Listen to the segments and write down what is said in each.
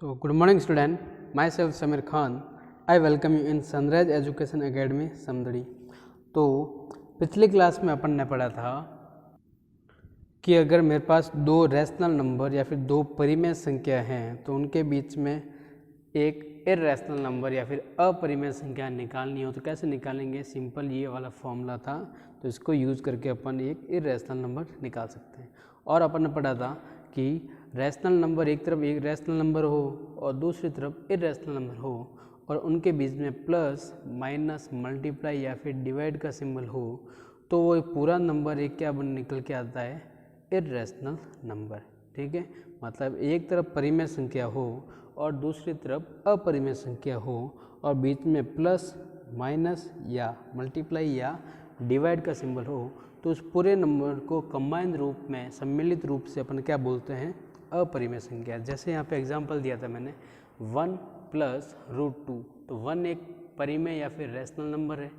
So, good morning student, myself Samir Khan. I welcome you in Sunrise Education Academy Samdari. तो पिछली class में अपन ने पढ़ा था कि अगर मेरे पास दो रैशनल नंबर या फिर दो परिमेय संख्या हैं तो उनके बीच में एक इर्रेशनल नंबर या फिर अपरिमेय संख्या निकालनी हो तो कैसे निकालेंगे। सिंपल ये वाला फॉर्मूला था, तो इसको यूज़ करके अपन एक इर्रेशनल नंबर निकाल सकते हैं। और अपन ने पढ़ा था कि रैशनल नंबर एक तरफ एक रैशनल नंबर हो और दूसरी तरफ इर्रेशनल नंबर हो और उनके बीच में प्लस माइनस मल्टीप्लाई या फिर डिवाइड का सिंबल हो तो वो पूरा नंबर एक क्या बन निकल के आता है, इर्रेशनल नंबर। ठीक है, मतलब एक तरफ परिमेय संख्या हो और दूसरी तरफ अपरिमेय संख्या हो और बीच में प्लस माइनस या मल्टीप्लाई या डिवाइड का सिंबल हो तो उस पूरे नंबर को कंबाइंड रूप में सम्मिलित रूप से अपन क्या बोलते हैं, अपरिमेय संख्या। जैसे यहाँ पे एग्जांपल दिया था मैंने 1 प्लस √2, तो 1 एक परिमेय या फिर रैशनल नंबर है,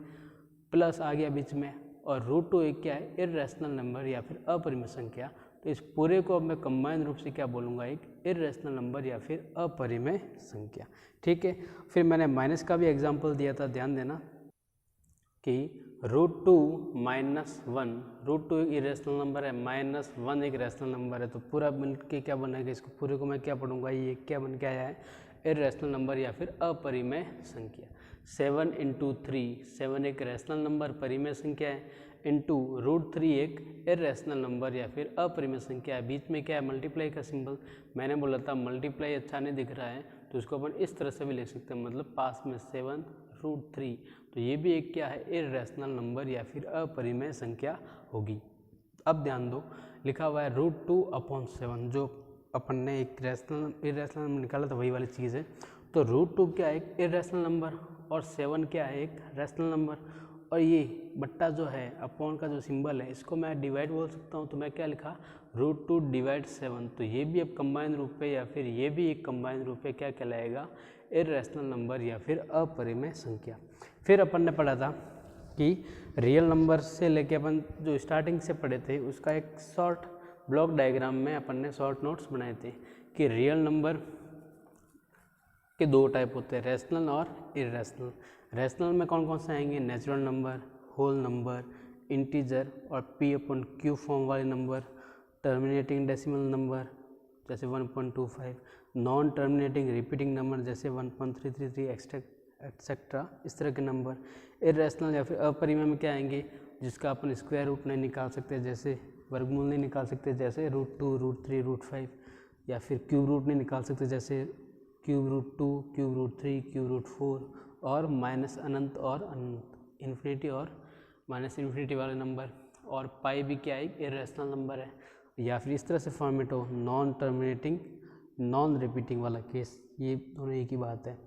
प्लस आ गया बीच में, और √2 एक क्या है, इर्रेशनल नंबर या फिर अपरिमेय संख्या। तो इस पूरे को अब मैं कंबाइंड रूप से क्या बोलूँगा, एक इर्रेशनल नंबर या फिर अपरिमेय संख्या। ठीक है, फिर मैंने माइनस का भी एग्जाम्पल दिया था, ध्यान देना कि √2 माइनस 1, √2 एक इरेशनल नंबर है, -1 एक रैशनल नंबर है, तो पूरा मिल के क्या बनेगा, इसको पूरे को मैं क्या पढ़ूंगा, ये क्या बन के आया है, इरेशनल नंबर या फिर अपरिमेय संख्या। 7 × 3, 7 एक रैशनल नंबर परिमेय संख्या है, इंटू √3 एक इरेशनल नंबर या फिर अपरिमेय संख्या है। बीच में क्या है, मल्टीप्लाई का सिंबल। मैंने बोला था मल्टीप्लाई अच्छा नहीं दिख रहा है तो इसको अपन इस तरह से भी लिख सकते हैं, मतलब पास में 7 √3, तो ये भी एक क्या है, इर्रेशनल नंबर या फिर अपरिमेय संख्या होगी। अब ध्यान दो, लिखा हुआ है √2/7, जो अपन ने एक इर्रेशनल नंबर निकाला था वही वाली चीज़ है। तो √2 क्या है, एक इर्रेशनल नंबर और 7 क्या है, एक रैशनल नंबर, और ये बट्टा जो है अपॉन का जो सिंबल है इसको मैं डिवाइड बोल सकता हूँ। तो मैं क्या लिखा, √2 / 7, तो ये भी अब कंबाइंड रूप पे या फिर ये भी एक कंबाइंड रूप पे क्या कहलाएगा, इर्रेशनल नंबर या फिर अपरिमेय संख्या। फिर अपन ने पढ़ा था कि रियल नंबर से लेके अपन जो स्टार्टिंग से पढ़े थे उसका एक शॉर्ट ब्लॉक डायग्राम में अपन ने शॉर्ट नोट्स बनाए थे कि रियल नंबर के दो टाइप होते हैं, रैशनल और इर्रेशनल। रैशनल में कौन कौन से आएंगे, natural number, whole number, integer और P/Q फॉर्म वाले नंबर, टर्मिनेटिंग डेसिमल नंबर जैसे 1.25, नॉन टर्मिनेटिंग रिपीटिंग नंबर जैसे 1.333 एक्सेट्रा, इस तरह के नंबर। इर्रेशनल या फिर अपरिमेय में क्या आएंगे, जिसका अपन स्क्वायर रूट नहीं निकाल सकते, जैसे वर्गमूल नहीं निकाल सकते, जैसे √2, √3, √5, या फिर क्यूब रूट नहीं निकाल सकते, जैसे √2, √3, √4, और माइनस अनंत और अनंत, इन्फिनिटी और माइनस इन्फिनिटी वाले नंबर। और पाई भी क्या है, इर्रेशनल नंबर है। या फिर इस तरह से फॉर्मेट हो, नॉन टर्मिनेटिंग नॉन रिपीटिंग वाला केस, ये दोनों एक ही बात है।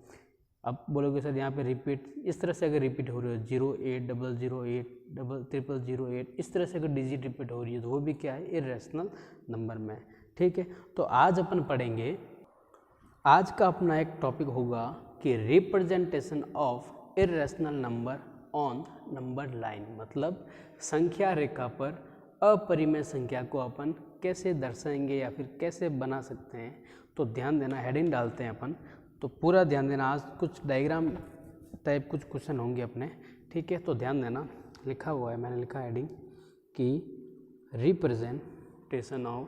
अब बोलोगे सर यहाँ पे रिपीट, इस तरह से अगर रिपीट हो रही हो 08008 00008 इस तरह से अगर डिजिट रिपीट हो रही है तो वो भी क्या है, इर्रेशनल नंबर में। ठीक है, तो आज अपन पढ़ेंगे, आज का अपना एक टॉपिक होगा कि representation of irrational number on number line, मतलब संख्या रेखा पर अपरिमेय संख्या को अपन कैसे दर्शाएंगे या फिर कैसे बना सकते हैं। तो ध्यान देना, हेडिंग डालते हैं अपन, तो पूरा ध्यान देना। आज कुछ डायग्राम टाइप कुछ क्वेश्चन होंगे अपने, ठीक है, तो ध्यान देना। लिखा हुआ है, मैंने लिखा हेडिंग कि representation of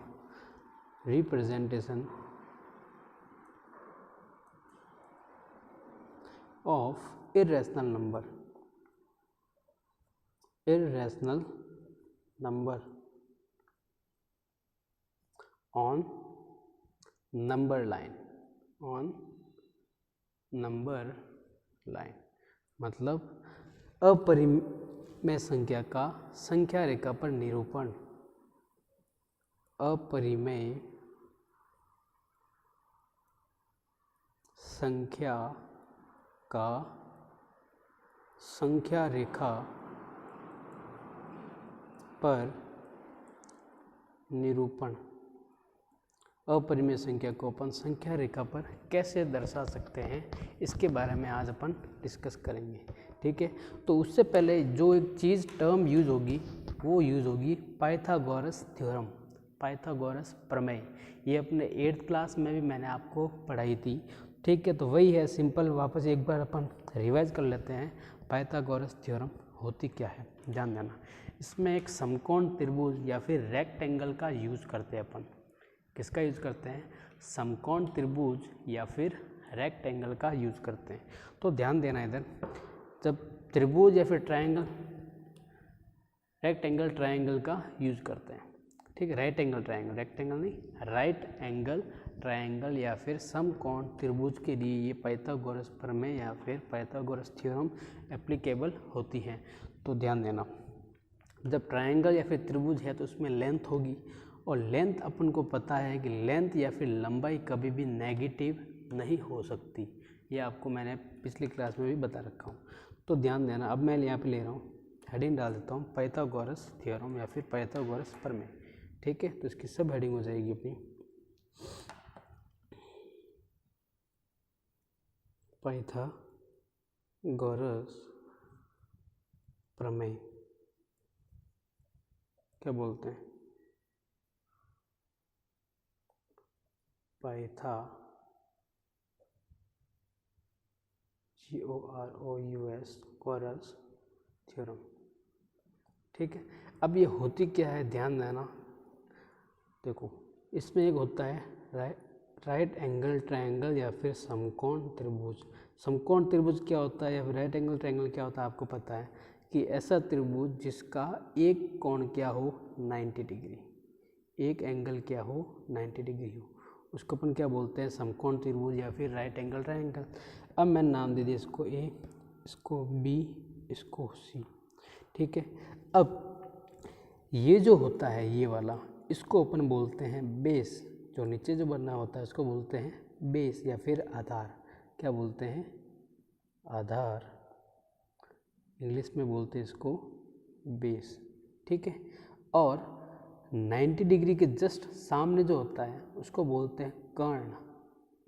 irrational number on number line, मतलब अपरिमेय संख्या का संख्या रेखा पर निरूपण, अपरिमेय संख्या का संख्या रेखा पर निरूपण। अपरिमेय संख्या को अपन संख्या रेखा पर कैसे दर्शा सकते हैं, इसके बारे में आज अपन डिस्कस करेंगे। ठीक है, तो उससे पहले जो एक चीज़ टर्म यूज होगी वो यूज होगी पाइथागोरस थ्योरम। पाइथागोरस प्रमेय। ये अपने 8th क्लास में भी मैंने आपको पढ़ाई थी, ठीक है। तो वही है सिंपल, वापस एक बार अपन रिवाइज कर लेते हैं। पाइथागोरस थ्योरम होती क्या है, ध्यान देना। इसमें एक समकोण त्रिभुज या फिर रेक्टेंगल का यूज करते हैं अपन। किसका यूज करते हैं? समकोण त्रिभुज या फिर रेक्टेंगल का यूज करते हैं। तो ध्यान देना इधर, जब त्रिभुज या फिर ट्रायंगल, रेक्टेंगल ट्रायंगल का यूज करते हैं, ठीक है। राइट एंगल ट्रायंगल, रेक्टेंगल नहीं, राइट एंगल ट्रायंगल या फिर समकोण त्रिभुज के लिए ये पाइथागोरस प्रमेय या फिर पाइथागोरस थ्योरम एप्लीकेबल होती है। तो ध्यान देना, जब ट्रायंगल या फिर त्रिभुज है तो उसमें लेंथ होगी, और लेंथ अपन को पता है कि लेंथ या फिर लंबाई कभी भी नेगेटिव नहीं हो सकती। ये आपको मैंने पिछली क्लास में भी बता रखा हूँ। तो ध्यान देना, अब मैं यहाँ पे ले रहा हूँ, हेडिंग डाल देता हूँ पाइथागोरस थ्योरम या फिर पाइथागोरस प्रमेय, ठीक है। तो इसकी सब हेडिंग हो जाएगी अपनी पाइथागोरस प्रमेय। क्या बोलते हैं? गोरस थ्योरम, ठीक है। अब ये होती क्या है, ध्यान देना। देखो, इसमें एक होता है राइट एंगल ट्रायंगल या फिर समकोण त्रिभुज। समकोण त्रिभुज क्या होता है या फिर राइट एंगल ट्रायंगल क्या होता है, आपको पता है कि ऐसा त्रिभुज जिसका एक कोण क्या हो 90 डिग्री, एक एंगल क्या हो 90 डिग्री हो, उसको अपन क्या बोलते हैं? समकोण त्रिभुज या फिर राइट एंगल ट्रायंगल। अब मैंने नाम दे दिया इसको ए, इसको बी, इसको सी, ठीक है। अब ये जो होता है ये वाला, इसको अपन बोलते हैं बेस। जो नीचे जो बना होता है उसको बोलते हैं बेस या फिर आधार। क्या बोलते हैं? आधार। इंग्लिश में बोलते हैं इसको बेस, ठीक है। और 90 डिग्री के जस्ट सामने जो होता है उसको बोलते हैं कर्ण।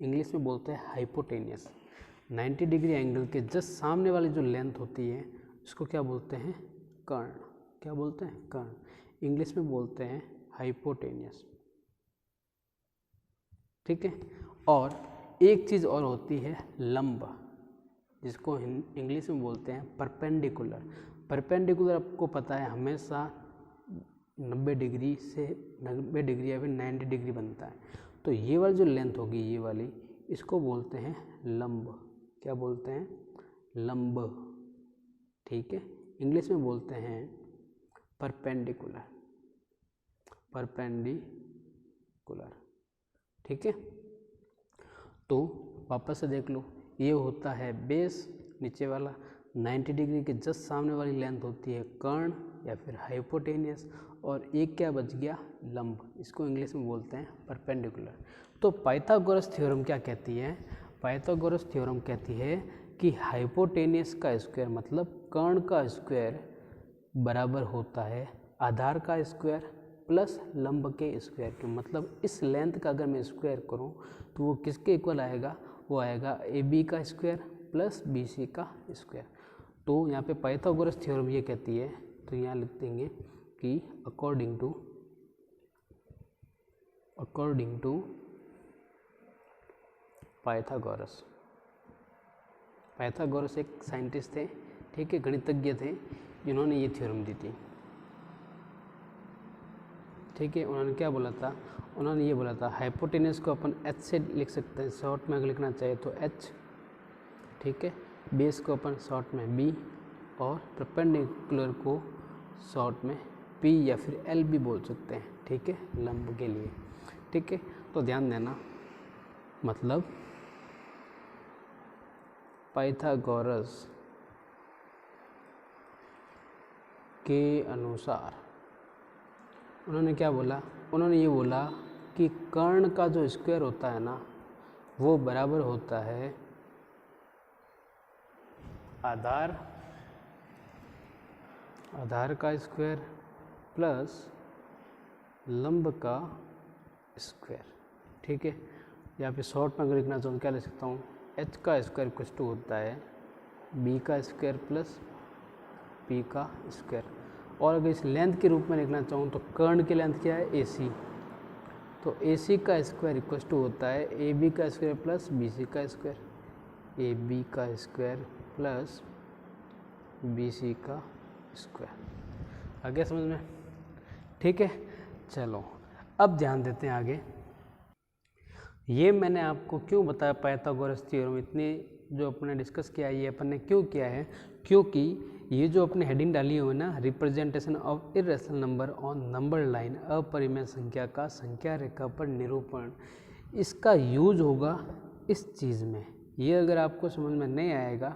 इंग्लिश में बोलते हैं हाइपोटेनियस। 90 डिग्री एंगल के जस्ट सामने वाली जो लेंथ होती है उसको क्या बोलते हैं? कर्ण। क्या बोलते हैं? कर्ण। इंग्लिश में बोलते हैं हाइपोटेनियस, ठीक है। और एक चीज़ और होती है लंब, जिसको इंग्लिश में बोलते हैं परपेंडिकुलर। परपेंडिकुलर आपको पता है हमेशा 90 डिग्री से 90 डिग्री या फिर 90 डिग्री बनता है। तो ये वाली जो लेंथ होगी ये वाली, इसको बोलते हैं लंब। क्या बोलते हैं? लंब, ठीक है। इंग्लिश में बोलते हैं परपेंडिकुलर, परपेंडिकुलर, ठीक है। तो वापस से देख लो, ये होता है बेस, नीचे वाला 90 डिग्री के जस्ट सामने वाली लेंथ होती है कर्ण या फिर हाइपोटेनियस, और एक क्या बच गया? लंब। इसको इंग्लिश में बोलते हैं परपेंडिकुलर। तो पाइथागोरस थ्योरम क्या कहती है? पाइथागोरस थ्योरम कहती है कि हाइपोटेनियस का स्क्वायर मतलब कर्ण का स्क्वायर बराबर होता है आधार का स्क्वायर प्लस लंब के स्क्वायर के। मतलब इस लेंथ का अगर मैं स्क्वायर करूं तो वो किसके इक्वल आएगा? वो आएगा AB का स्क्वायर प्लस BC का स्क्वायर। तो यहाँ पे पाइथागोरस थ्योरम ये कहती है, तो यहाँ लिख देंगे कि अकॉर्डिंग टू पाइथागोरस। पाइथागोरस एक साइंटिस्ट थे, ठीक है, गणितज्ञ थे, जिन्होंने ये थ्योरम दी थी, ठीक है। उन्होंने क्या बोला था? उन्होंने ये बोला था हाइपोटेनस को अपन H से लिख सकते हैं, शॉर्ट में अगर लिखना चाहिए तो H, ठीक है। बेस को अपन शॉर्ट में B, और परपेंडिकुलर को शॉर्ट में P या फिर L भी बोल सकते हैं, ठीक है, लंब के लिए, ठीक है। तो ध्यान देना, मतलब पाइथागोरस के अनुसार उन्होंने क्या बोला? उन्होंने ये बोला कि कर्ण का जो स्क्वायर होता है ना, वो बराबर होता है आधार का स्क्वायर प्लस लंब का स्क्वायर, ठीक है। यहाँ पे शॉर्ट में अगर लिखना चाहूँ क्या लिख सकता हूँ? H का स्क्वायर कुछ टू होता है B का स्क्वायर प्लस P का स्क्वायर। और अगर इस लेंथ के रूप में लिखना चाहूँ तो कर्ण की लेंथ क्या है? AC, तो ए सी का स्क्वायर इक्वल टू होता है ए बी का स्क्वायर प्लस बी सी का स्क्वायर, ए बी का स्क्वायर प्लस बी सी का स्क्वायर। आ गया समझ में? ठीक है, चलो अब ध्यान देते हैं आगे। ये मैंने आपको क्यों बताया पाइथागोरस थ्योरम, इतनी जो अपने डिस्कस किया है ये अपन ने क्यों किया है, क्योंकि ये जो अपने हेडिंग डाली हुई है ना, representation of irrational number on number line, अपरिमेय संख्या का संख्या रेखा पर निरूपण, इसका यूज होगा इस चीज़ में। ये अगर आपको समझ में नहीं आएगा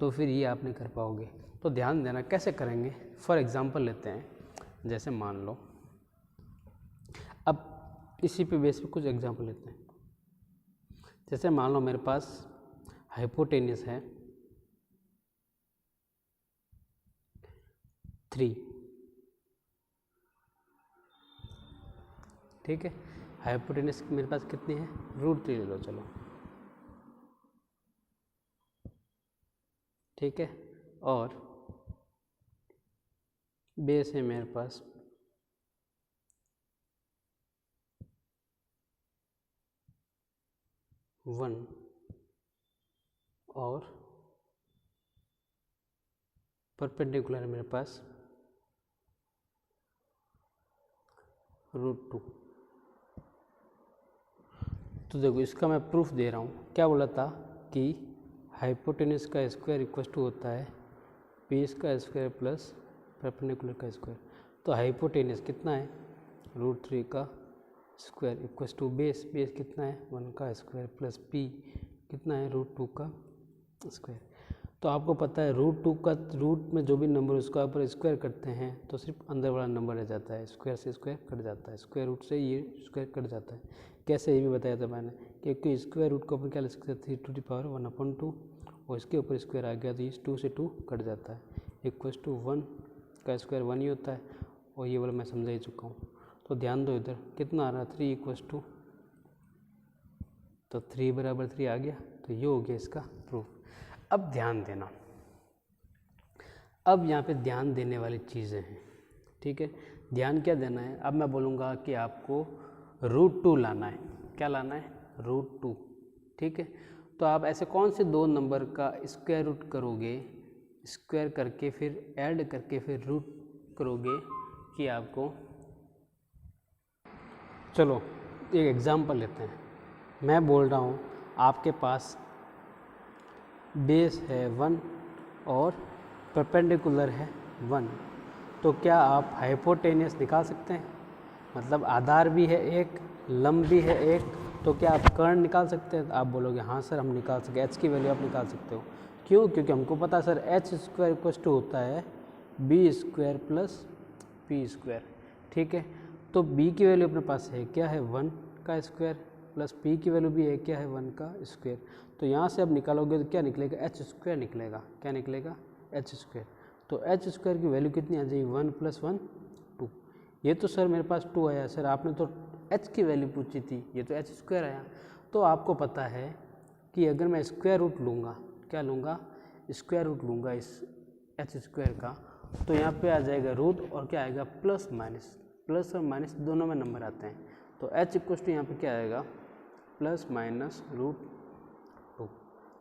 तो फिर ये आप नहीं कर पाओगे। तो ध्यान देना कैसे करेंगे। फॉर एग्जांपल लेते हैं, जैसे मान लो, अब इसी पे बेस पे कुछ एग्जांपल लेते हैं। जैसे मान लो मेरे पास हाइपोटेन्यूस है 3, ठीक है। हाइपोटेन्यूस मेरे पास कितनी है, √3 ले लो चलो, ठीक है। और बेस है मेरे पास 1 और परपेंडिकुलर है मेरे पास √2। तो देखो इसका मैं प्रूफ दे रहा हूँ। क्या बोला था कि हाइपोटेन्यूस का स्क्वायर इक्वल टू होता है बेस का स्क्वायर प्लस परपेंडिकुलर का स्क्वायर। तो हाइपोटेन्यूस कितना है, √3 का स्क्वायर इक्वल टू बेस कितना है 1 का स्क्वायर प्लस पी कितना है √2 का स्क्वायर। तो आपको पता है √2 का रूट में जो भी नंबर उसका ऊपर स्क्वायर करते हैं तो सिर्फ अंदर वाला नंबर रह जाता है, स्क्वायर से स्क्वायर कट जाता है, स्क्वायर रूट से ये स्क्वायर कट जाता है। कैसे, ये भी बताया था मैंने, क्योंकि स्क्वायर रूट के ऊपर क्या लिख सकते हैं 3⁻1/2 और इसके ऊपर स्क्वायर आ गया तो इस 2 से 2 कट जाता है, इक्वल टू 1 का स्क्वायर 1 ही होता है। और ये वाला मैं समझा ही चुका हूँ। तो ध्यान दो इधर कितना आ रहा है 3 इक्वल टू, तो 3 बराबर 3 आ गया। तो ये हो गया इसका प्रूफ। अब ध्यान देना, अब यहाँ पे ध्यान देने वाली चीज़ें हैं, ठीक है। ध्यान क्या देना है, अब मैं बोलूँगा कि आपको √2 लाना है। क्या लाना है, √2, ठीक है। तो आप ऐसे कौन से दो नंबर का स्क्वायर रूट करोगे, स्क्वायर करके फिर ऐड करके फिर रूट करोगे कि आपको, चलो एक एग्जांपल लेते हैं। मैं बोल रहा हूँ आपके पास बेस है 1 और परपेंडिकुलर है 1, तो क्या आप हाइपोटेनियस निकाल सकते हैं, मतलब आधार भी है एक, लंब भी है एक, तो क्या आप कर्ण निकाल सकते हैं। आप बोलोगे हाँ सर हम निकाल सकते हैं, एच की वैल्यू आप निकाल सकते हो। क्यों, क्योंकि हमको पता है sir H square equal to होता है B square plus P square, ठीक है। तो बी की वैल्यू अपने पास है क्या है 1 का स्क्वायर प्लस पी की वैल्यू भी है क्या है 1 का स्क्वायर। तो यहाँ से अब निकालोगे तो क्या निकलेगा, एच स्क्वायर निकलेगा। क्या निकलेगा, एच स्क्वायर। तो एच स्क्वायर की वैल्यू कितनी आ जाएगी 1 + 1 2। ये तो सर मेरे पास 2 आया, सर आपने तो एच की वैल्यू पूछी थी, ये तो एच स्क्वायर आया। तो आपको पता है कि अगर मैं स्क्वायर रूट लूँगा, क्या लूँगा, स्क्वायर रूट लूँगा इस एच स्क्वायर का, तो यहाँ पे आ जाएगा रूट और क्या आएगा प्लस और माइनस दोनों में नंबर आते हैं। तो एच इक्वल टू यहाँ पे क्या आएगा ±√2,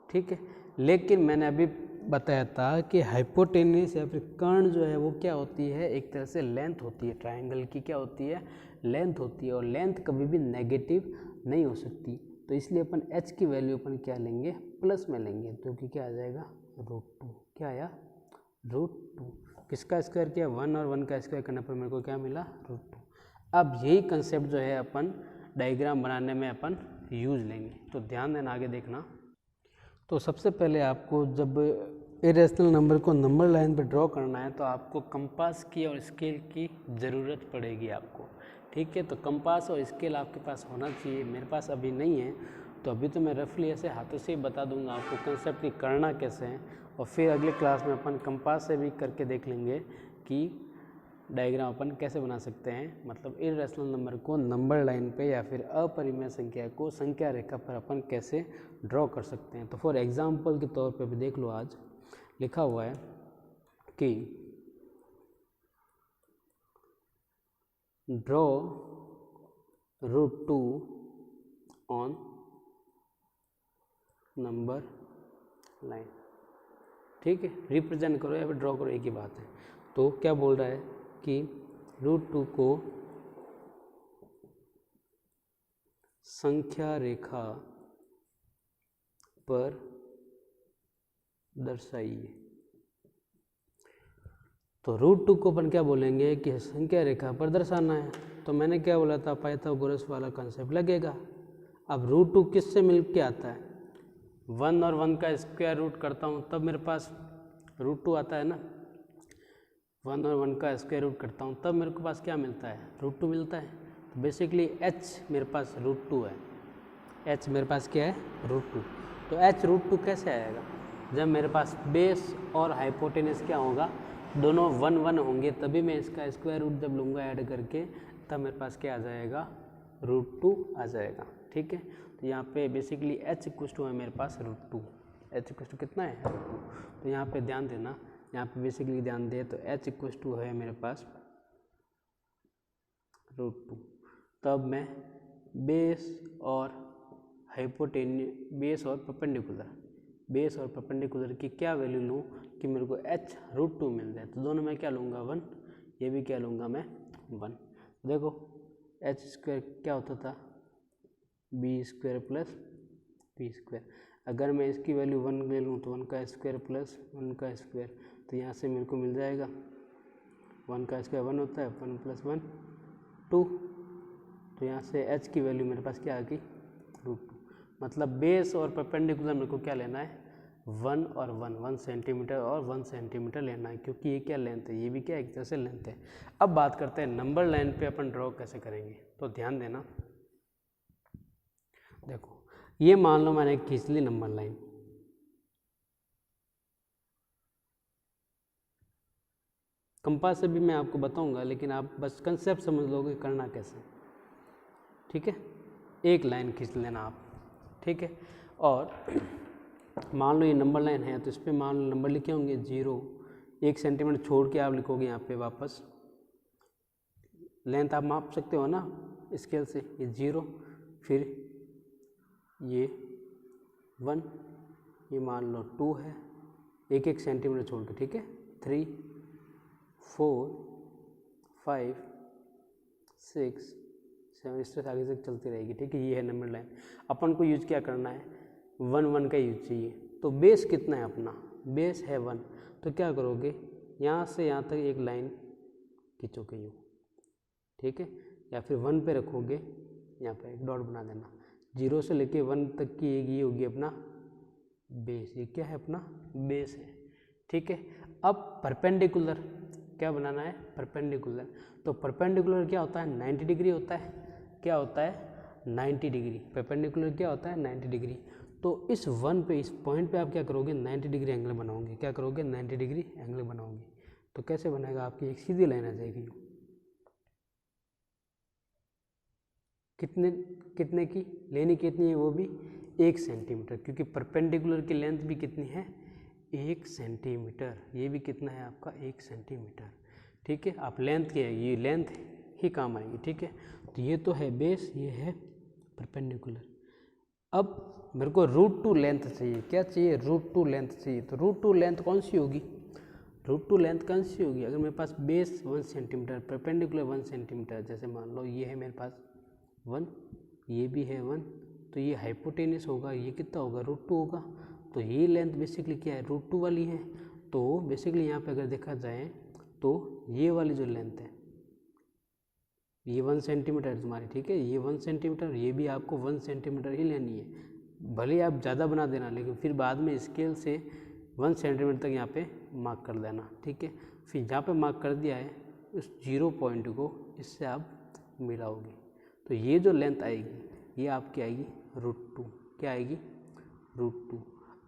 ठीक है। लेकिन मैंने अभी बताया था कि हाइपोटेन्यूस या फिर कर्ण जो है वो क्या होती है, एक तरह से लेंथ होती है, ट्रायंगल की क्या होती है, लेंथ होती है। और लेंथ कभी भी नेगेटिव नहीं हो सकती। तो इसलिए अपन h की वैल्यू अपन क्या लेंगे, प्लस में लेंगे, तो कि क्या आ जाएगा √2। क्या आया, √2। किसका स्क्वायर किया 1 और 1 का स्क्वायर करने पर मेरे को क्या मिला √2। अब यही कंसेप्ट जो है अपन डायग्राम बनाने में अपन यूज लेंगे। तो ध्यान देना, आगे देखना। तो सबसे पहले आपको जब इरेशनल नंबर को नंबर लाइन पर ड्रॉ करना है तो आपको कंपास की और स्केल की ज़रूरत पड़ेगी आपको, ठीक है। तो कंपास और स्केल आपके पास होना चाहिए, मेरे पास अभी नहीं है। तो अभी तो मैं रफली ऐसे हाथों से ही बता दूंगा आपको कंसेप्ट की करना कैसे है, और फिर अगले क्लास में अपन कंपास से भी करके देख लेंगे कि डायग्राम अपन कैसे बना सकते हैं, मतलब इरेशनल नंबर को नंबर लाइन पे या फिर अपरिमेय संख्या को संख्या रेखा पर अपन कैसे ड्रॉ कर सकते हैं। तो फॉर एग्जांपल के तौर पे भी देख लो, आज लिखा हुआ है कि draw root 2 on number line. ठीक है, रिप्रेजेंट करो या फिर ड्रॉ करो, एक ही बात है। तो क्या बोल रहा है कि रूट 2 को संख्या रेखा पर दर्शाइए। तो रूट 2 को अपन क्या बोलेंगे कि संख्या रेखा पर दर्शाना है। तो मैंने क्या बोला था, पाइथागोरस वाला कॉन्सेप्ट लगेगा। अब रूट 2 किससे मिल के आता है, 1 और 1 का स्क्वायर रूट करता हूँ तब मेरे पास रूट 2 आता है ना। 1 और 1 का स्क्वायर रूट करता हूँ तब मेरे को पास क्या मिलता है, रूट 2 मिलता है। तो बेसिकली h मेरे पास रूट 2 है, h मेरे पास क्या है, रूट 2। तो h रूट 2 कैसे आएगा, जब मेरे पास बेस और हाइपोटेनस क्या होगा, दोनों 1 1 होंगे, तभी मैं इसका स्क्वायर रूट जब लूँगा ऐड करके, तब मेरे पास क्या आ जाएगा, रूट 2 आ जाएगा। ठीक है, तो यहाँ पे बेसिकली h इक्वल टू है मेरे पास रूट 2, h इक्वल टू कितना है, रूट 2। तो यहाँ पे ध्यान देना, यहाँ पे बेसिकली ध्यान दे तो h इक्वल टू है मेरे पास रूट 2। तब मैं बेस और बेस और परपेंडिकुलर की क्या वैल्यू लूँ कि मेरे को h रूट 2 मिल जाए। तो दोनों में क्या लूँगा, 1, ये भी क्या लूँगा मैं, 1। देखो h स्क्वायर क्या होता था, b square plus p square. अगर मैं इसकी वैल्यू 1 ले लूँ तो 1 का स्क्वायर प्लस 1 का स्क्वायर, तो यहाँ से मेरे को मिल जाएगा 1 का स्क्वायर 1 होता है, 1 प्लस 1 2। तो यहाँ से h की वैल्यू मेरे पास क्या आ गई, रूट 2। मतलब बेस और परपेंडिकुलर मेरे को क्या लेना है, 1 और 1 सेंटीमीटर और 1 सेंटीमीटर लेना है, क्योंकि ये क्या लेंथ है, ये भी क्या एक तरह से लेंथ है। अब बात करते हैं नंबर लाइन पे अपन ड्रॉ कैसे करेंगे। तो ध्यान देना, देखो ये मान लो मैंने खींच ली नंबर लाइन, कंपास से भी मैं आपको बताऊंगा, लेकिन आप बस कंसेप्ट समझ लोगे करना कैसे। ठीक है, एक लाइन खींच लेना आप, ठीक है। और मान लो ये नंबर लाइन है, तो इस पर मान लो नंबर लिखे होंगे 0, 1 सेंटीमीटर छोड़ के आप लिखोगे यहाँ पे वापस। लेंथ आप माप सकते हो ना स्केल से, ये 0, फिर ये 1, ये मान लो 2 है, 1 सेंटीमीटर छोड़ के, ठीक है। 3 4 5 6 7 इस तरह आगे तक चलती रहेगी। ठीक है, ये है नंबर लाइन। अपन को यूज क्या करना है, 1 1 का यूज चाहिए। तो बेस कितना है अपना, बेस है 1, तो क्या करोगे, यहाँ से यहाँ तक एक लाइन खींचोगे यूँ, ठीक है, या फिर 1 पे रखोगे, यहाँ पे एक डॉट बना देना। 0 से लेके 1 तक की ये होगी अपना बेस, ये क्या है अपना बेस है। ठीक है, अब परपेंडिकुलर क्या बनाना है, परपेंडिकुलर। तो परपेंडिकुलर क्या होता है, 90 डिग्री होता है। क्या होता है, 90 डिग्री। परपेंडिकुलर क्या होता है, 90 डिग्री। तो इस 1 पे, इस पॉइंट पे आप क्या करोगे, 90 डिग्री एंगल बनाओगे। क्या करोगे, 90 डिग्री एंगल बनाओगे। तो कैसे बनेगा, आपकी एक सीधी लाइन आ जाएगी। कितने की लेनी, कितनी है वो भी 1 सेंटीमीटर, क्योंकि परपेंडिकुलर की लेंथ भी कितनी है, 1 सेंटीमीटर। ये भी कितना है आपका, 1 सेंटीमीटर। ठीक है, आप लेंथ के, ये लेंथ ही काम आएगी। ठीक है, तो ये तो है बेस, ये है परपेंडिकुलर। अब मेरे को रूट 2 लेंथ चाहिए। क्या चाहिए, रूट 2 लेंथ चाहिए। तो रूट 2 लेंथ कौन सी होगी, रूट 2 लेंथ कौन सी होगी। अगर मेरे पास बेस 1 सेंटीमीटर, परपेंडिकुलर 1 सेंटीमीटर, जैसे मान लो ये है मेरे पास 1, ये भी है 1, तो ये हाइपोटेनस होगा, ये कितना होगा, रूट 2 होगा। तो ये लेंथ बेसिकली क्या है, रूट 2 वाली है। तो बेसिकली यहाँ पे अगर देखा जाए तो ये वाली जो लेंथ है, ये 1 सेंटीमीटर है तुम्हारी। ठीक है, ये 1 सेंटीमीटर, ये भी आपको 1 सेंटीमीटर ही लेनी है। भले आप ज़्यादा बना देना, लेकिन फिर बाद में स्केल से 1 सेंटीमीटर तक यहाँ पे मार्क कर देना। ठीक है, फिर जहाँ पे मार्क कर दिया है, उस 0 पॉइंट को इससे आप मिलाओगे, तो ये जो लेंथ आएगी, ये आपकी आएगी रूट 2। क्या आएगी, रूट 2।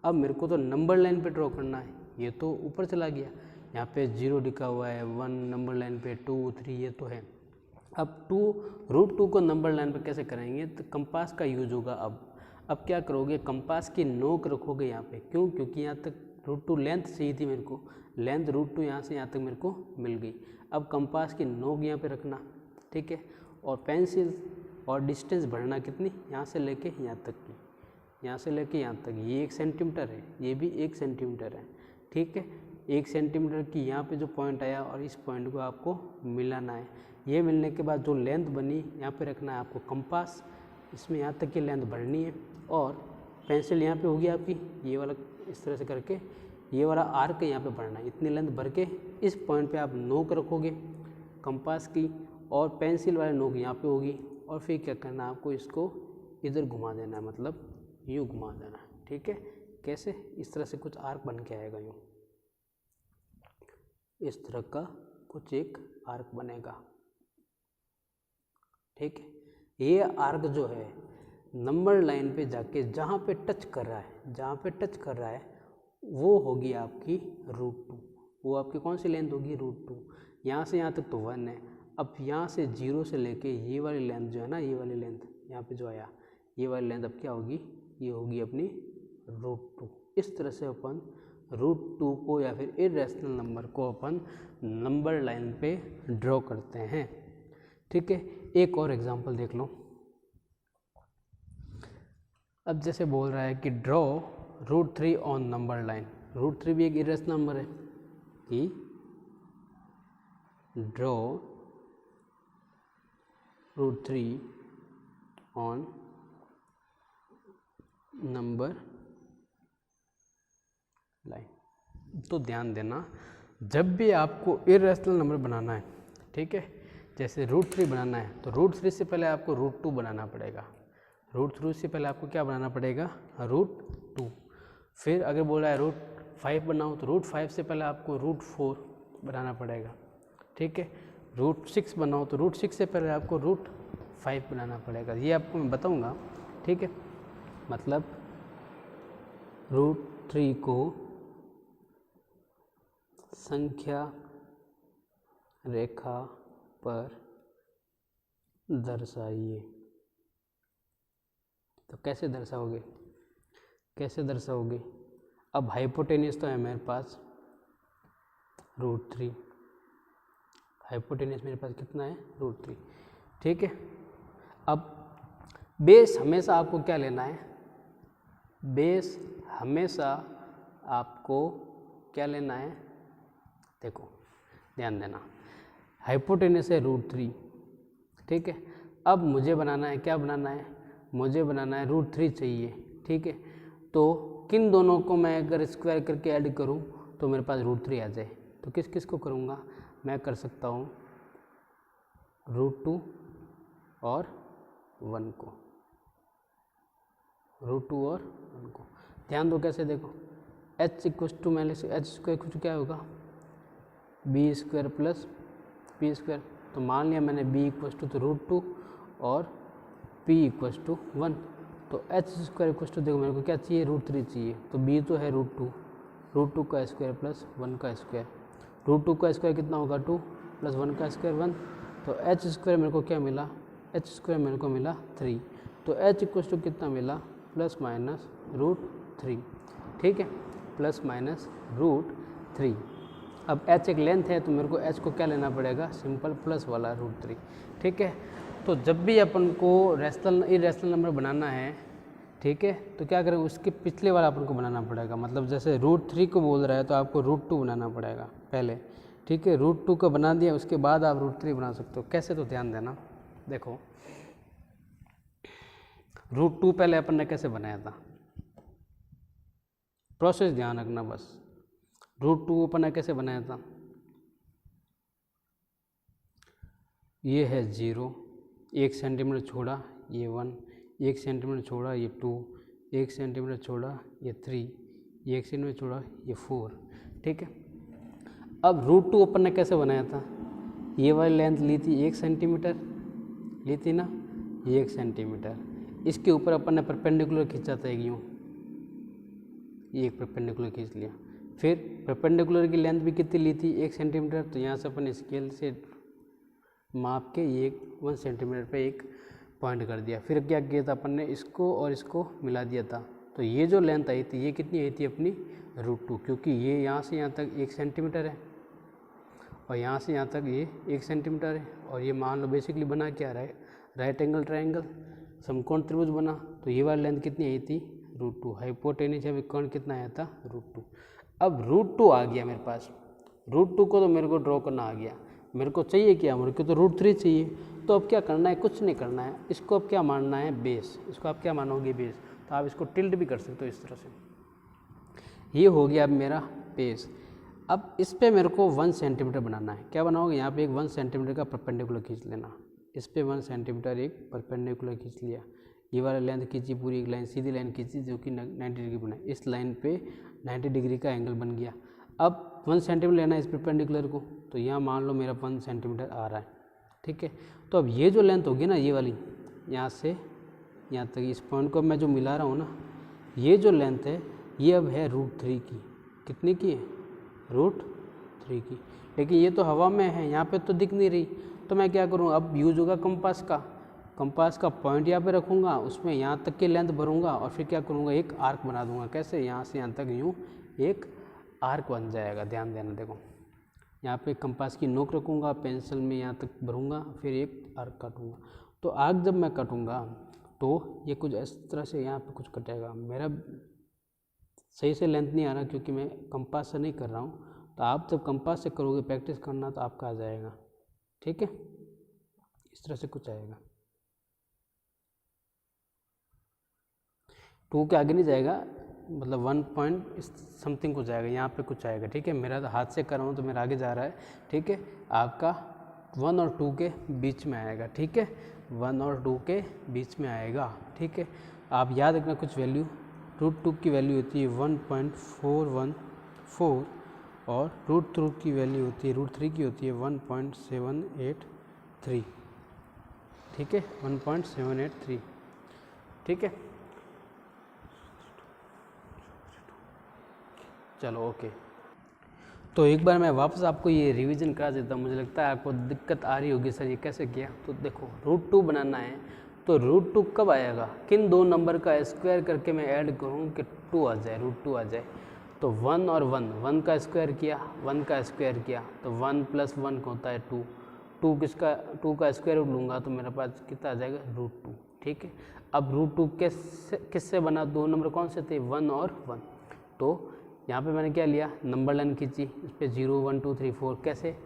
अब मेरे को तो नंबर लाइन पे ड्रॉ करना है। ये तो ऊपर चला गया, यहाँ पे 0 लिखा हुआ है, 1 नंबर लाइन पे, 2 3 ये तो है। अब रूट 2 को नंबर लाइन पे कैसे करेंगे, तो कंपास का यूज होगा। अब क्या करोगे, कंपास की नोक रखोगे यहाँ पे। क्यों, क्योंकि यहाँ तक रूट 2 लेंथ चाहिए थी मेरे को, लेंथ रूट 2 यहाँ से यहाँ तक मेरे को मिल गई। अब कंपास की नोक यहाँ पे रखना, ठीक है, और पेंसिल और डिस्टेंस बढ़ना कितनी, यहाँ से लेके यहाँ तक की, यहाँ से लेके यहाँ तक, ये 1 सेंटीमीटर है, ये भी 1 सेंटीमीटर है, ठीक है। 1 सेंटीमीटर की यहाँ पे जो पॉइंट आया और इस पॉइंट को आपको मिलाना है। ये मिलने के बाद जो लेंथ बनी यहाँ पे रखना है आपको कंपास, इसमें यहाँ तक की लेंथ बढ़नी है और पेंसिल यहाँ पे होगी आपकी, ये वाला इस तरह से करके ये वाला आर्क यहाँ पे बढ़ना है, इतनी लेंथ भर के इस पॉइंट पे आप नोक रखोगे कंपास की और पेंसिल वाले नोक यहाँ पे होगी और फिर क्या करना है आपको, इसको इधर घुमा देना है, मतलब यूँ घुमा देना है, ठीक है। कैसे, इस तरह से कुछ आर्क बन के आएगा, यूँ इस तरह का कुछ एक आर्क बनेगा, ठीक है। ये आर्क जो है नंबर लाइन पे जाके जहाँ पे टच कर रहा है, जहाँ पे टच कर रहा है वो होगी आपकी √2, वो आपकी कौन सी लेंथ होगी, √2। यहाँ से यहाँ तक तो 1 है। अब यहाँ से 0 से लेके ये वाली लेंथ जो है ना, ये वाली लेंथ यहाँ पे जो आया, ये वाली लेंथ अब क्या होगी, ये होगी अपनी √2। इस तरह से अपन √2 को या फिर इरेशनल नंबर को अपन नंबर लाइन पे ड्रॉ करते हैं, ठीक है। एक और एग्जांपल देख लो। अब जैसे बोल रहा है कि ड्रॉ √3 ऑन नंबर लाइन, √3 भी एक इरेशनल नंबर है, कि ड्रॉ √3 ऑन नंबर लाइन। तो ध्यान देना, जब भी आपको इरेशनल नंबर बनाना है, ठीक है, जैसे √3 बनाना है तो √3 से पहले आपको √2 बनाना पड़ेगा, √3 से पहले आपको क्या बनाना पड़ेगा, √2। फिर अगर बोल रहा है √5 बनाओ तो √5 से पहले आपको √4 बनाना पड़ेगा, ठीक है। √6 बनाओ तो √6 से पहले आपको √5 बनाना पड़ेगा। ये आपको मैं बताऊंगा, ठीक है। मतलब √3 को संख्या रेखा पर दर्शाइए। तो कैसे दर्शाओगे, कैसे दर्शाओगे? अब हाइपोटेन्यूज तो है मेरे पास √3, हाइपोटेन्यूज मेरे पास कितना है, √3, ठीक है। अब बेस हमेशा आपको क्या लेना है, बेस हमेशा आपको क्या लेना है, देखो ध्यान देना, हाइपोटेन्यूज है √3, ठीक है। अब मुझे बनाना है, क्या बनाना है, मुझे बनाना है √3 चाहिए, ठीक है। तो किन दोनों को मैं अगर स्क्वायर करके ऐड करूं तो मेरे पास √3 आ जाए, तो किस किस को करूंगा, मैं कर सकता हूं √2 और 1 को, √2 और 1 को। ध्यान दो कैसे, देखो h इक्वस टू मैं h स्क्वायर कुछ क्या होगा, b² प्लस p²। तो मान लिया मैंने b इक्वस टू तो √2 और p इक्वस टू 1, तो h² इक्वस टू देखो मेरे को क्या चाहिए, √3 चाहिए, तो b तो है √2 का स्क्वायर प्लस 1 का स्क्वायर, √2 का स्क्वायर कितना होगा 2 प्लस 1 का स्क्वायर 1, तो h² मेरे को क्या मिला, h² मेरे को मिला 3, तो h इक्वस टू कितना मिला, प्लस माइनस √3, ठीक है, प्लस माइनस √3। अब h एक लेंथ है तो मेरे को h को क्या लेना पड़ेगा, सिंपल प्लस वाला √3, ठीक है। तो जब भी अपन को इरेशनल नंबर बनाना है, ठीक है, तो क्या करें, उसके पिछले वाला अपन को बनाना पड़ेगा। मतलब जैसे √3 को बोल रहा है तो आपको √2 बनाना पड़ेगा पहले, ठीक है। √2 को बना दिया, उसके बाद आप √3 बना सकते हो। कैसे, तो ध्यान देना, देखो √2 पहले अपन ने कैसे बनाया था, प्रोसेस ध्यान रखना बस। √2 अपन ने कैसे बनाया था, ये है 0, 1 सेंटीमीटर छोड़ा ये 1, 1 सेंटीमीटर छोड़ा ये 2, 1 सेंटीमीटर छोड़ा ये 3, 1 सेंटीमीटर छोड़ा ये 4, ठीक है। अब √2 अपन ने कैसे बनाया था, ये वाली लेंथ ली थी 1 सेंटीमीटर ली थी ना, ये 1 सेंटीमीटर, इसके ऊपर अपन ने परपेंडिकुलर खींचा था एक यूँ, ये एक परपेंडिकुलर खींच लिया। फिर परपेंडिकुलर की लेंथ भी कितनी ली थी, 1 सेंटीमीटर, तो यहाँ से अपन स्केल से माप के ये 1 सेंटीमीटर पे एक पॉइंट कर दिया। फिर क्या किया था अपन ने, इसको और इसको मिला दिया था, तो ये जो लेंथ आई थी ये कितनी आई थी अपनी √2, क्योंकि ये यहाँ से यहाँ तक 1 सेंटीमीटर है और यहाँ से यहाँ तक ये 1 सेंटीमीटर है, और ये मान लो बेसिकली बना क्या रहा है, राइट एंगल ट्रायंगल, समकोण त्रिभुज बना, तो ये वाली लेंथ कितनी आई थी √2, हाइपोटेन्यूज है कोण कितना आया था √2। अब √2 आ गया मेरे पास, √2 को तो मेरे को ड्रॉ करना आ गया, मेरे को चाहिए क्या, मेरे को तो √3 चाहिए। तो अब क्या करना है, कुछ नहीं करना है, इसको अब क्या मानना है बेस, इसको आप क्या मानोगे बेस, तो आप इसको टिल्ट भी कर सकते हो इस तरह से। ये हो गया अब मेरा बेस। अब इस पे मेरे को 1 सेंटीमीटर बनाना है। क्या बनाओगे, यहाँ पे एक 1 सेंटीमीटर का परपेंडिकुलर खींच लेना, इस पे 1 सेंटीमीटर एक परपेंडिकुलर खींच लिया, ये वाला लेंथ खींची, पूरी एक लाइन सीधी लाइन खींची जो कि 90 डिग्री बनाए, इस लाइन पे 90 डिग्री का एंगल बन गया। अब 1 सेंटीमीटर लेना है इस परपेंडिकुलर को, तो यहाँ मान लो मेरा 1 सेंटीमीटर आ रहा है, ठीक है। तो अब ये जो लेंथ होगी ना, ये वाली यहाँ से यहाँ तक, इस पॉइंट को मैं जो मिला रहा हूँ ना, ये जो लेंथ है ये अब है √3 की, कितनी की है √3 की। लेकिन ये तो हवा में है, यहाँ पे तो दिख नहीं रही, तो मैं क्या करूँ, अब यूज होगा कंपास का पॉइंट यहाँ पे रखूँगा, उसमें यहाँ तक की लेंथ भरूँगा और फिर क्या करूँगा, एक आर्क बना दूँगा। कैसे, यहाँ से यहाँ तक यूँ एक आर्क बन जाएगा। ध्यान देना, देखो यहाँ पे कंपास की नोक रखूँगा, पेंसिल में यहाँ तक भरूँगा, फिर एक आर्क काटूँगा। तो आर्क जब मैं काटूँगा तो ये कुछ इस तरह से यहाँ पे कुछ कटेगा। मेरा सही से लेंथ नहीं आ रहा क्योंकि मैं कंपास से नहीं कर रहा हूँ, तो आप जब कंपास से करोगे प्रैक्टिस करना तो आपका आ जाएगा, ठीक है। इस तरह से कुछ आएगा, 2 के आगे नहीं जाएगा, मतलब 1 पॉइंट समथिंग कुछ आएगा, यहाँ पे कुछ आएगा, ठीक है। मेरा तो हाथ से कर रहा हूँ तो मेरा आगे जा रहा है, ठीक है। आपका 1 और 2 के बीच में आएगा, ठीक है, 1 और 2 के बीच में आएगा, ठीक है। आप याद रखना कुछ वैल्यू, √2 की वैल्यू होती है 1.414 और √3 की वैल्यू होती है, √3 की होती है 1.783, ठीक है, 1.783, ठीक है। चलो ओके, तो एक बार मैं वापस आपको ये रिवीजन करा देता हूँ। मुझे लगता है आपको दिक्कत आ रही होगी, सर ये कैसे किया। तो देखो √2 बनाना है, तो √2 कब आएगा, किन दो नंबर का स्क्वायर करके मैं ऐड करूँ कि 2 आ जाए, √2 आ जाए। तो 1 और 1 का स्क्वायर किया, 1 का स्क्वायर किया, तो 1 + 1 होता है 2, 2 का स्क्वायर रूट लूँगा तो मेरे पास कितना आ जाएगा √2, ठीक है। अब √2 किससे बना, दो नंबर कौन से थे, 1 और 1। तो यहाँ पे मैंने क्या लिया, नंबर लाइन खींची, इस पर 0 1 2 3 4 कैसे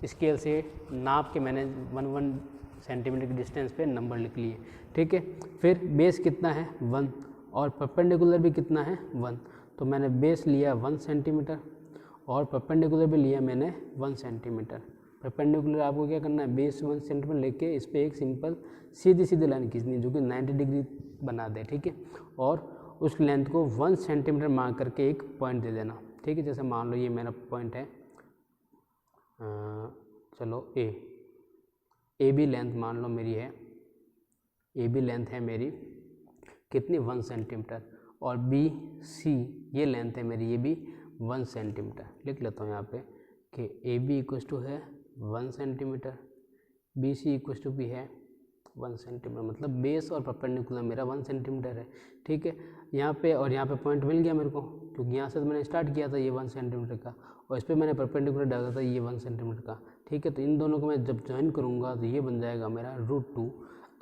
स्केल से नाप के मैंने 1 सेंटीमीटर की डिस्टेंस पे नंबर लिख लिए, ठीक है। फिर बेस कितना है 1 और परपेंडिकुलर भी कितना है 1, तो मैंने बेस लिया 1 सेंटीमीटर और परपेंडिकुलर भी लिया मैंने 1 सेंटीमीटर। परपेंडिकुलर आपको क्या करना है, बेस 1 सेंटीमीटर लेके इस पर एक सिंपल सीधी लाइन खींचनी जो कि 90 डिग्री बना दे, ठीक है। और उस लेंथ को 1 सेंटीमीटर मान करके एक पॉइंट दे देना, ठीक है। जैसे मान लो ये मेरा पॉइंट है, चलो ए बी लेंथ मान लो मेरी है, ए बी लेंथ है मेरी कितनी 1 सेंटीमीटर और बी सी ये लेंथ है मेरी, ये भी 1 सेंटीमीटर। लिख लेता हूँ यहाँ पे कि ए बी = है 1 सेंटीमीटर, बी सी = भी है 1 सेंटीमीटर, मतलब बेस और परपेंडिकुलर मेरा 1 सेंटीमीटर है, ठीक है। यहाँ पे और यहाँ पे पॉइंट मिल गया मेरे को, क्योंकि यहाँ से तो मैंने स्टार्ट किया था ये 1 सेंटीमीटर का और इस पर मैंने परपेंडिकुलर डाला था ये 1 सेंटीमीटर का, ठीक है। तो इन दोनों को मैं जब ज्वाइन करूँगा तो ये बन जाएगा मेरा √2।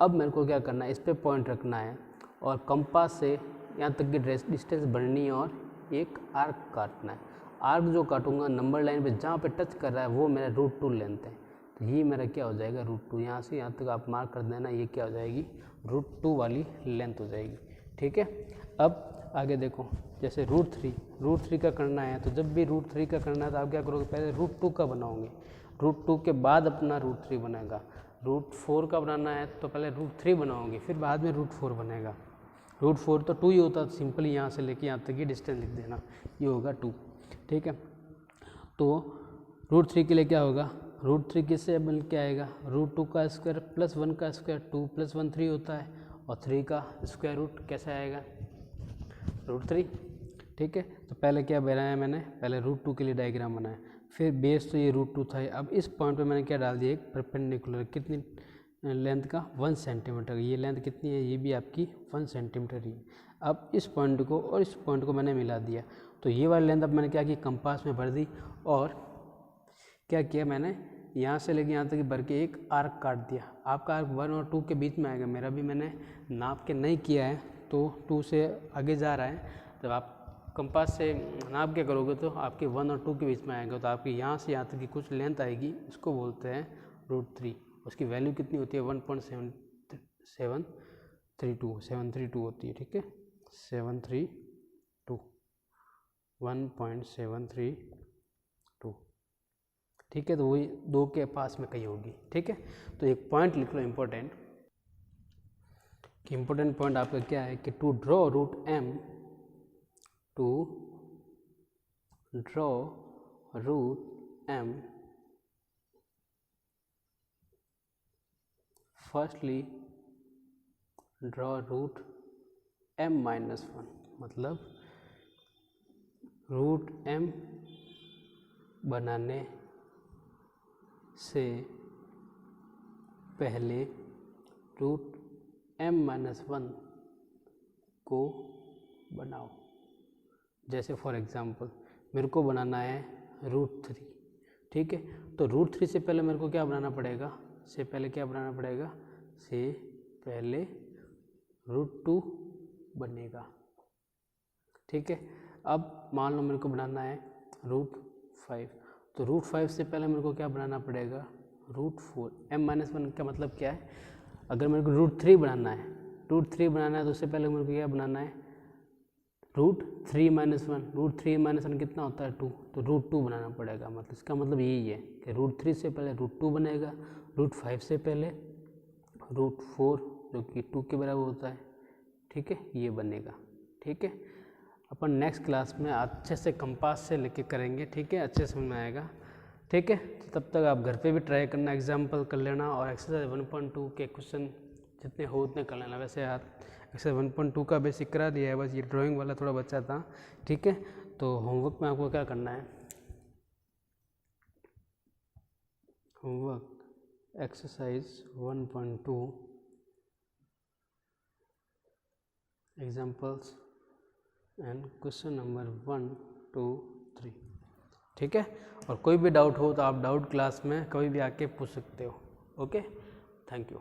अब मेरे को क्या करना है, इस पर पॉइंट रखना है और कंपास से यहाँ तक की डिस्टेंस बढ़नी है और एक आर्क काटना है। आर्क जो काटूंगा नंबर लाइन पे जहाँ पे टच कर रहा है वो मेरा √2 लेंथ है, तो ये मेरा क्या हो जाएगा √2। यहाँ से यहाँ तक आप मार्क कर देना, ये क्या हो जाएगी √2 वाली लेंथ हो जाएगी, ठीक है। अब आगे देखो, जैसे √3 का करना है, तो जब भी √3 का करना है तो आप क्या करोगे, पहले √2 का बनाओगे, √2 के बाद अपना √3 बनेगा। √4 का बनाना है तो पहले √3 बनाओगे, फिर बाद में √4 बनेगा। √4 तो 2 ही होता है, सिंपली यहाँ से लेके यहाँ तक की डिस्टेंस लिख देना, ये होगा 2, ठीक है। तो √3 के लिए क्या होगा, √3 किससे बन के आएगा, √2 का स्क्वायर + 1 का स्क्वायर, 2 + 1 3 होता है और 3 का स्क्वायर रूट कैसे आएगा √3, ठीक है। तो पहले क्या बनाया मैंने, पहले √2 के लिए डायग्राम बनाया, फिर बेस तो ये √2 था। अब इस पॉइंट पे मैंने क्या डाल दिया, एक परपेंडिकुलर, कितनी लेंथ का 1 सेंटीमीटर, ये लेंथ कितनी है, ये भी आपकी 1 सेंटीमीटर ही है। अब इस पॉइंट को और इस पॉइंट को मैंने मिला दिया, तो ये वाली लेंथ अब मैंने क्या की कंपास में भर दी और क्या किया मैंने, यहाँ से लेके यहाँ तक भर के एक आर्क काट दिया। आपका आर्क 1 और 2 के बीच में आएगा, मेरा भी मैंने नाप के नहीं किया है तो 2 से आगे जा रहा है। जब आप कंपास से नाप के करोगे तो आपके 1 और 2 के बीच में आएगा, तो आपकी यहाँ से यहाँ तक की कुछ लेंथ आएगी, इसको बोलते हैं √3। उसकी वैल्यू कितनी होती है 1.732 होती है, ठीक है 1.732, ठीक है। तो वही 2 के पास में कहीं होगी, ठीक है। तो एक पॉइंट लिख लो इम्पोर्टेंट, कि इम्पोर्टेंट पॉइंट आपका क्या है कि to draw √m firstly draw √m-1, मतलब √m बनाने से पहले √m-1 को बनाओ। जैसे फॉर एग्जांपल मेरे को बनाना है √3, ठीक है। तो √3 से पहले मेरे को क्या बनाना पड़ेगा, से पहले √2 बनेगा, ठीक है। अब मान लो मेरे को बनाना है √5, तो √5 से पहले मेरे को क्या बनाना पड़ेगा √4। m-1 का मतलब क्या है, अगर मेरे को √3 बनाना है तो उससे पहले मेरे को क्या बनाना है √3-1। √3-1 कितना होता है 2, तो √2 बनाना पड़ेगा। मतलब इसका मतलब यही है कि √3 से पहले √2 बनेगा, √5 से पहले √4 जो कि 2 के बराबर होता है, ठीक है, ये बनेगा, ठीक है। अपन नेक्स्ट क्लास में अच्छे से कंपास से लेके करेंगे, ठीक है, अच्छे समझ में आएगा, ठीक है। तो तब तक आप घर पे भी ट्राई करना, एग्जाम्पल कर लेना, और एक्सरसाइज 1.2 के क्वेश्चन जितने हो उतने कर लेना। वैसे यार एक्सरसाइज 1.2 का बेसिक करा दिया है, बस ये ड्राइंग वाला थोड़ा बचा था, ठीक है। तो होमवर्क में आपको क्या करना है, homework exercise 1.2 examples and question number 1, 2, 3, ठीक है। और कोई भी डाउट हो तो आप डाउट क्लास में कभी भी आके पूछ सकते हो। Okay, thank you.